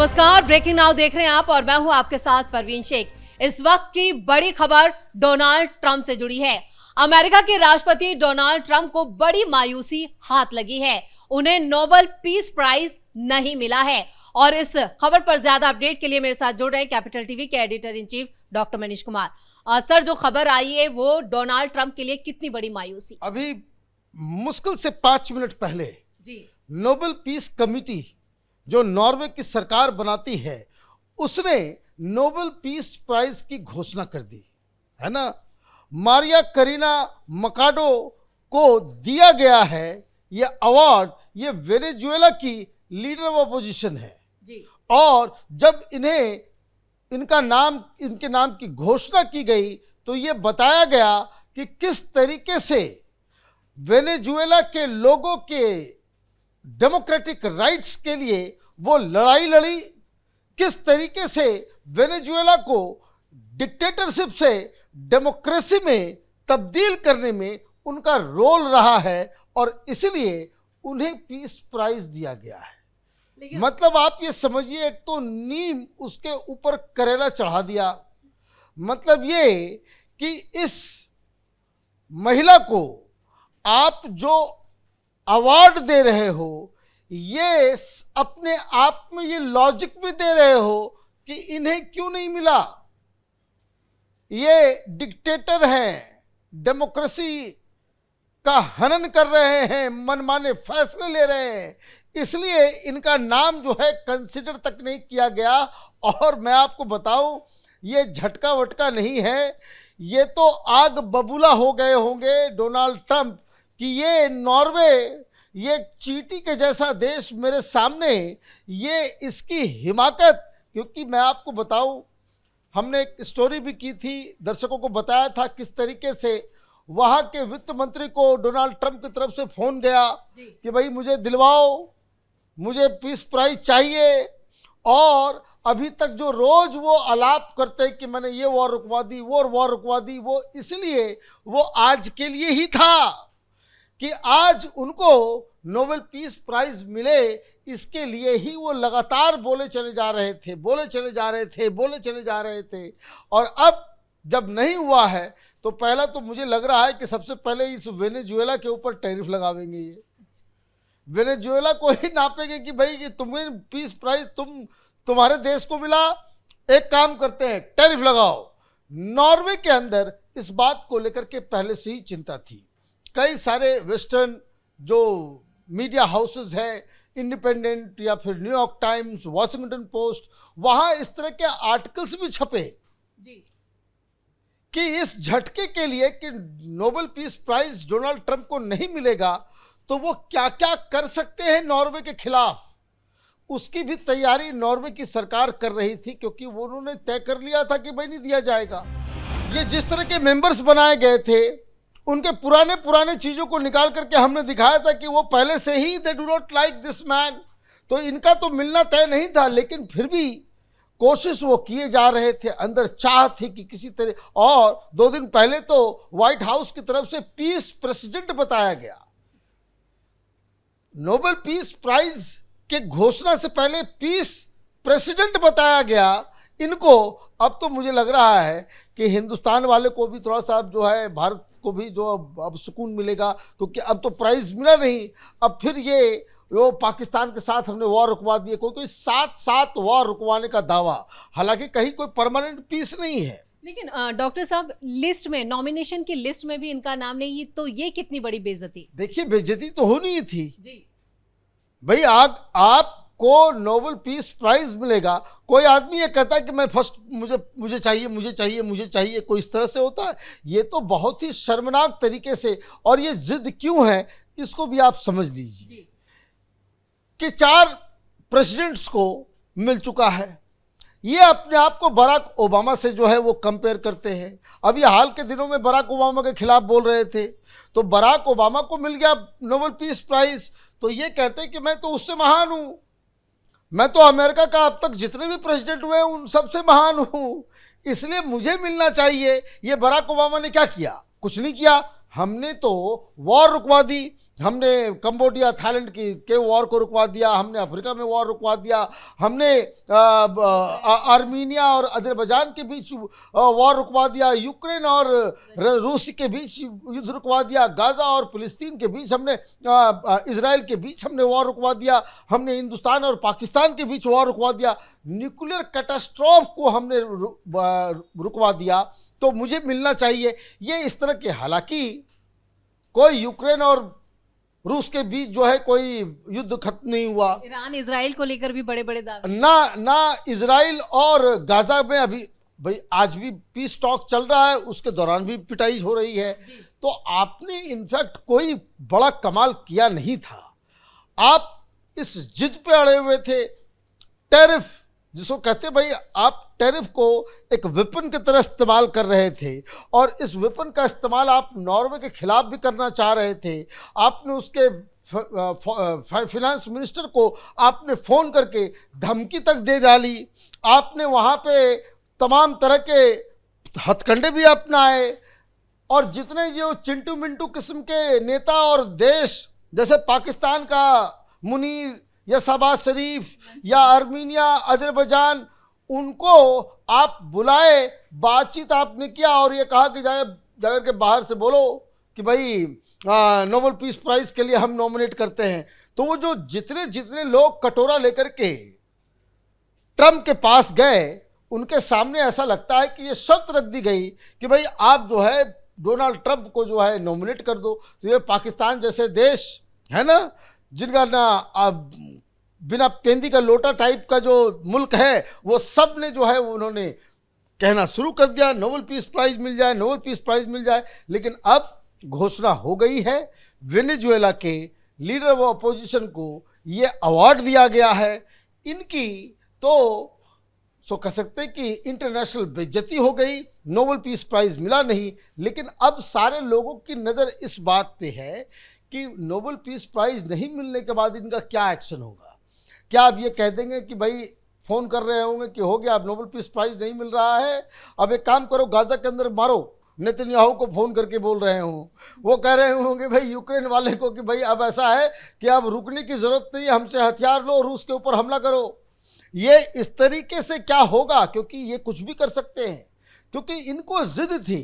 नमस्कार, breaking now देख रहे हैं आप और मैं हूं आपके साथ परवीन शेख। इस वक्त की बड़ी खबर डोनाल्ड ट्रंप से जुड़ी है। अमेरिका के राष्ट्रपति डोनाल्ड ट्रंप को बड़ी मायूसी हाथ लगी है। उन्हें नोबेल पीस प्राइज नहीं मिला है और इस खबर पर ज्यादा अपडेट के लिए मेरे साथ जुड़ रहे हैं कैपिटल टीवी के editor in chief doctor Manish Kumar. Sir, जो खबर आई है वो डोनाल्ड ट्रंप के लिए कितनी बड़ी मायूसी? अभी मुश्किल से 5 मिनट पहले जी, नोबेल पीस कमेटी जो नॉर्वे की सरकार बनाती है उसने नोबेल पीस प्राइज की घोषणा कर दी है ना। मारिया करीना मकाडो को दिया गया है ये अवार्ड। ये वेनेजुएला की लीडर ऑफ अपोजिशन है जी। और जब इनके नाम की घोषणा की गई तो ये बताया गया कि किस तरीके से वेनेजुएला के लोगों के डेमोक्रेटिक राइट्स के लिए वो लड़ाई लड़ी, किस तरीके से वेनेजुएला को डिक्टेटरशिप से डेमोक्रेसी में तब्दील करने में उनका रोल रहा है और इसलिए उन्हें पीस प्राइज दिया गया है। मतलब आप ये समझिए, एक तो नीम उसके ऊपर करेला चढ़ा दिया। मतलब ये कि इस महिला को आप जो अवार्ड दे रहे हो ये अपने आप में ये लॉजिक भी दे रहे हो कि इन्हें क्यों नहीं मिला। ये डिक्टेटर हैं, डेमोक्रेसी का हनन कर रहे हैं, मनमाने फैसले ले रहे हैं, इसलिए इनका नाम जो है कंसिडर तक नहीं किया गया। और मैं आपको बताऊं, ये झटका वटका नहीं है, ये तो आग बबूला हो गए होंगे डोनाल्ड ट्रंप कि ये नॉर्वे, ये चींटी के जैसा देश मेरे सामने, ये इसकी हिमाकत। क्योंकि मैं आपको बताऊं, हमने एक स्टोरी भी की थी, दर्शकों को बताया था किस तरीके से वहाँ के वित्त मंत्री को डोनाल्ड ट्रंप की तरफ से फ़ोन गया कि भाई मुझे दिलवाओ, मुझे पीस प्राइज चाहिए। और अभी तक जो रोज़ वो आलाप करते कि मैंने ये वॉर रुकवा दी, वो वॉर रुकवा दी, वो इसलिए वो आज के लिए ही था कि आज उनको नोबेल पीस प्राइज मिले। इसके लिए ही वो लगातार बोले चले जा रहे थे। और अब जब नहीं हुआ है तो पहला तो मुझे लग रहा है कि सबसे पहले इस वेनेजुएला के ऊपर टैरिफ लगावेंगे। ये वेनेजुएला को ही नापेंगे कि भाई कि तुम्हें पीस प्राइज तुम्हारे देश को मिला, एक काम करते हैं टैरिफ लगाओ। नॉर्वे के अंदर इस बात को लेकर के पहले से ही चिंता थी। कई सारे वेस्टर्न जो मीडिया हाउसेस हैं, इंडिपेंडेंट या फिर न्यूयॉर्क टाइम्स, वॉशिंगटन पोस्ट, वहाँ इस तरह के आर्टिकल्स भी छपे जी कि इस झटके के लिए कि Nobel peace prize Donald Trump को नहीं मिलेगा तो वो क्या क्या कर सकते हैं नॉर्वे के खिलाफ। उसकी भी तैयारी नॉर्वे की सरकार कर रही थी, क्योंकि वो उन्होंने तय कर लिया था कि भाई नहीं दिया जाएगा। ये जिस तरह के मेंबर्स बनाए गए थे, उनके पुराने चीज़ों को निकाल करके हमने दिखाया था कि वो पहले से ही they do not like this man, तो इनका तो मिलना तय नहीं था, लेकिन फिर भी कोशिश वो किए जा रहे थे। अंदर चाह थी कि किसी तरह। और 2 दिन पहले तो व्हाइट हाउस की तरफ से पीस प्रेसिडेंट बताया गया। नोबेल पीस प्राइज के घोषणा से पहले पीस प्रेसिडेंट बताया गया इनको। अब तो मुझे लग रहा है कि हिंदुस्तान वाले को भी थोड़ा सा अब जो है, भारत को भी जो अब सुकून मिलेगा, क्योंकि अब तो प्राइज मिला नहीं। अब फिर ये वो पाकिस्तान के साथ हमने वॉर रुकवा दिए, कोई 7 वॉर रुकवाने का दावा, हालांकि कहीं कोई परमानेंट पीस नहीं है। लेकिन डॉक्टर साहब, लिस्ट में, नॉमिनेशन की लिस्ट में भी इनका नाम नहीं, तो ये कितनी बड़ी बेइज्जती? देखिए, बेइज्जती तो होनी ही थी जी भाई। आपको नोबेल पीस प्राइज मिलेगा, कोई आदमी ये कहता है कि मैं फर्स्ट, मुझे चाहिए, कोई इस तरह से होता है? ये तो बहुत ही शर्मनाक तरीके से। और ये जिद क्यों है इसको भी आप समझ लीजिए कि 4 प्रेसिडेंट्स को मिल चुका है। ये अपने आप को बराक ओबामा से जो है वो कंपेयर करते हैं। अभी हाल के दिनों में बराक ओबामा के खिलाफ बोल रहे थे, तो बराक ओबामा को मिल गया नोबेल पीस प्राइज, तो ये कहते हैं कि मैं तो उससे महान हूँ, मैं तो अमेरिका का अब तक जितने भी प्रेसिडेंट हुए हैं उन सबसे महान हूँ, इसलिए मुझे मिलना चाहिए। ये बराक ओबामा ने क्या किया? कुछ नहीं किया। हमने तो वॉर रुकवा दी, हमने कंबोडिया थाईलैंड के वॉर को रुकवा दिया, हमने अफ्रीका में वॉर रुकवा दिया, हमने आर्मीनिया और अजरबैजान के बीच वॉर रुकवा दिया, यूक्रेन और रूस के बीच युद्ध रुकवा दिया, गाजा और फिलिस्तीन के बीच हमने इजराइल के बीच हमने वॉर रुकवा दिया, हमने हिंदुस्तान और पाकिस्तान के बीच वॉर रुकवा दिया, न्यूक्लियर कैटास्ट्रोफ को हमने रुकवा दिया। तो मुझे मिलना चाहिए ये इस तरह के। हालांकि कोई यूक्रेन और रूस के बीच जो है कोई युद्ध खत्म नहीं हुआ। ईरान इजराइल को लेकर भी बड़े बड़े दावे। ना इजराइल और गाजा में अभी भाई आज भी पीस टॉक चल रहा है, उसके दौरान भी पिटाई हो रही है। तो आपने इनफैक्ट कोई बड़ा कमाल किया नहीं था, आप इस जिद पे अड़े हुए थे। टैरिफ जिसको कहते भाई, आप टैरिफ को एक वेपन की तरह इस्तेमाल कर रहे थे और इस वेपन का इस्तेमाल आप नॉर्वे के खिलाफ भी करना चाह रहे थे। आपने उसके फाइनेंस मिनिस्टर को आपने फ़ोन करके धमकी तक दे डाली। आपने वहाँ पे तमाम तरह के हथकंडे भी अपनाए और जितने जो चिंटू मिंटू किस्म के नेता और देश जैसे पाकिस्तान का मुनीर या शहबाज शरीफ या आर्मीनिया, अजरबैजान, उनको आप बुलाए, बातचीत आपने किया और ये कहा कि जाकर के बाहर से बोलो कि भाई नोबेल पीस प्राइज़ के लिए हम नॉमिनेट करते हैं। तो वो जो जितने लोग कटोरा लेकर के ट्रम्प के पास गए, उनके सामने ऐसा लगता है कि ये शर्त रख दी गई कि भाई आप जो है डोनाल्ड ट्रम्प को जो है नॉमिनेट कर दो। तो ये पाकिस्तान जैसे देश है ना, जिनका ना बिना पेंदी का लोटा टाइप का जो मुल्क है, वो सब ने जो है उन्होंने कहना शुरू कर दिया नोबेल पीस प्राइज़ मिल जाए, नोबेल पीस प्राइज़ मिल जाए। लेकिन अब घोषणा हो गई है, वेनेजुएला के लीडर ऑफ अपोजिशन को ये अवार्ड दिया गया है। इनकी तो कह सकते हैं कि इंटरनेशनल बेइज्जती हो गई, नोबेल पीस प्राइज़ मिला नहीं। लेकिन अब सारे लोगों की नज़र इस बात पे है कि नोबेल पीस प्राइज़ नहीं मिलने के बाद इनका क्या एक्शन होगा। क्या आप ये कह देंगे कि भाई फ़ोन कर रहे होंगे कि हो गया, अब नोबेल पीस प्राइज़ नहीं मिल रहा है, अब एक काम करो गाज़ा के अंदर मारो, नेतन्याहू को फ़ोन करके बोल रहे हों, वो कह रहे होंगे भाई यूक्रेन वाले को कि भाई अब ऐसा है कि अब रुकने की ज़रूरत नहीं है, हमसे हथियार लो, रूस के ऊपर हमला करो। ये इस तरीके से क्या होगा, क्योंकि ये कुछ भी कर सकते हैं, क्योंकि इनको ज़िद थी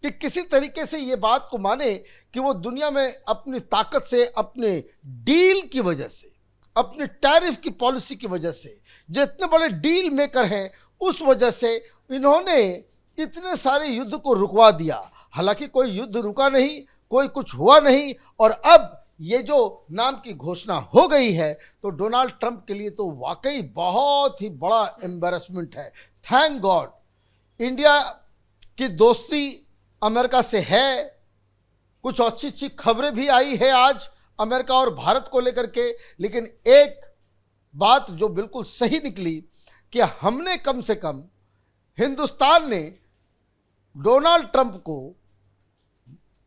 कि किसी तरीके से ये बात को माने कि वो दुनिया में अपनी ताकत से, अपने डील की वजह से, अपने टैरिफ की पॉलिसी की वजह से, जो इतने बड़े डील मेकर हैं, उस वजह से इन्होंने इतने सारे युद्ध को रुकवा दिया। हालांकि कोई युद्ध रुका नहीं, कोई कुछ हुआ नहीं, और अब ये जो नाम की घोषणा हो गई है तो डोनाल्ड ट्रंप के लिए तो वाकई बहुत ही बड़ा एम्बैरेसमेंट है। थैंक गॉड इंडिया की दोस्ती अमेरिका से है, कुछ अच्छी खबरें भी आई है आज अमेरिका और भारत को लेकर के। लेकिन एक बात जो बिल्कुल सही निकली कि हमने कम से कम, हिंदुस्तान ने डोनाल्ड ट्रंप को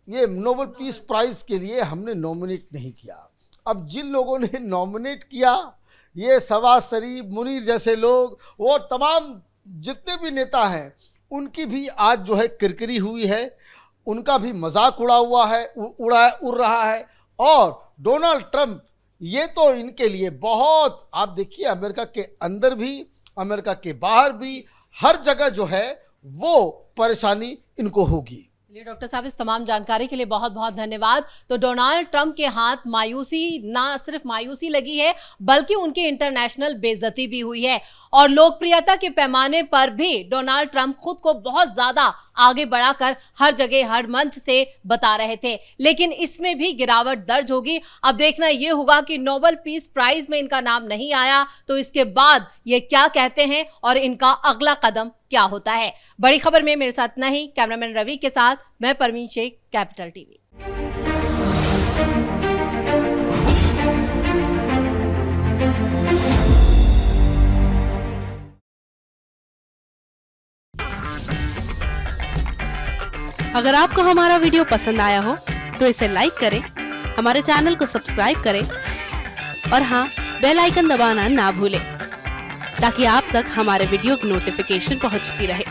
ये नोबेल पीस प्राइज़ के लिए हमने नॉमिनेट नहीं किया। अब जिन लोगों ने नॉमिनेट किया, ये शहबाज शरीफ, मुनीर जैसे लोग, वो तमाम जितने भी नेता हैं, उनकी भी आज जो है किरकिरी हुई है, उनका भी मजाक उड़ा हुआ है, उड़ रहा है। और डोनाल्ड ट्रंप ये तो इनके लिए बहुत, आप देखिए अमेरिका के अंदर भी, अमेरिका के बाहर भी, हर जगह जो है वो परेशानी इनको होगी। चलिए डॉक्टर साहब, इस तमाम जानकारी के लिए बहुत बहुत धन्यवाद। तो डोनाल्ड ट्रंप के हाथ मायूसी, ना सिर्फ मायूसी लगी है बल्कि उनकी इंटरनेशनल बेइज्जती भी हुई है, और लोकप्रियता के पैमाने पर भी डोनाल्ड ट्रंप खुद को बहुत ज्यादा आगे बढ़ाकर हर जगह, हर मंच से बता रहे थे। लेकिन इसमें भी गिरावट दर्ज होगी। अब देखना यह होगा कि नोबेल पीस प्राइज में इनका नाम नहीं आया तो इसके बाद ये क्या कहते हैं और इनका अगला कदम क्या होता है। बड़ी खबर में मेरे साथ नहीं, कैमरामैन रवि के साथ मैं परवीन शेख, कैपिटल टीवी। अगर आपको हमारा वीडियो पसंद आया हो तो इसे लाइक करें, हमारे चैनल को सब्सक्राइब करें और हाँ, बेल आइकन दबाना ना भूलें ताकि आप तक हमारे वीडियो की नोटिफिकेशन पहुंचती रहे।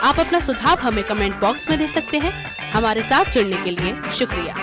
आप अपना सुझाव हमें कमेंट बॉक्स में दे सकते हैं। हमारे साथ जुड़ने के लिए शुक्रिया।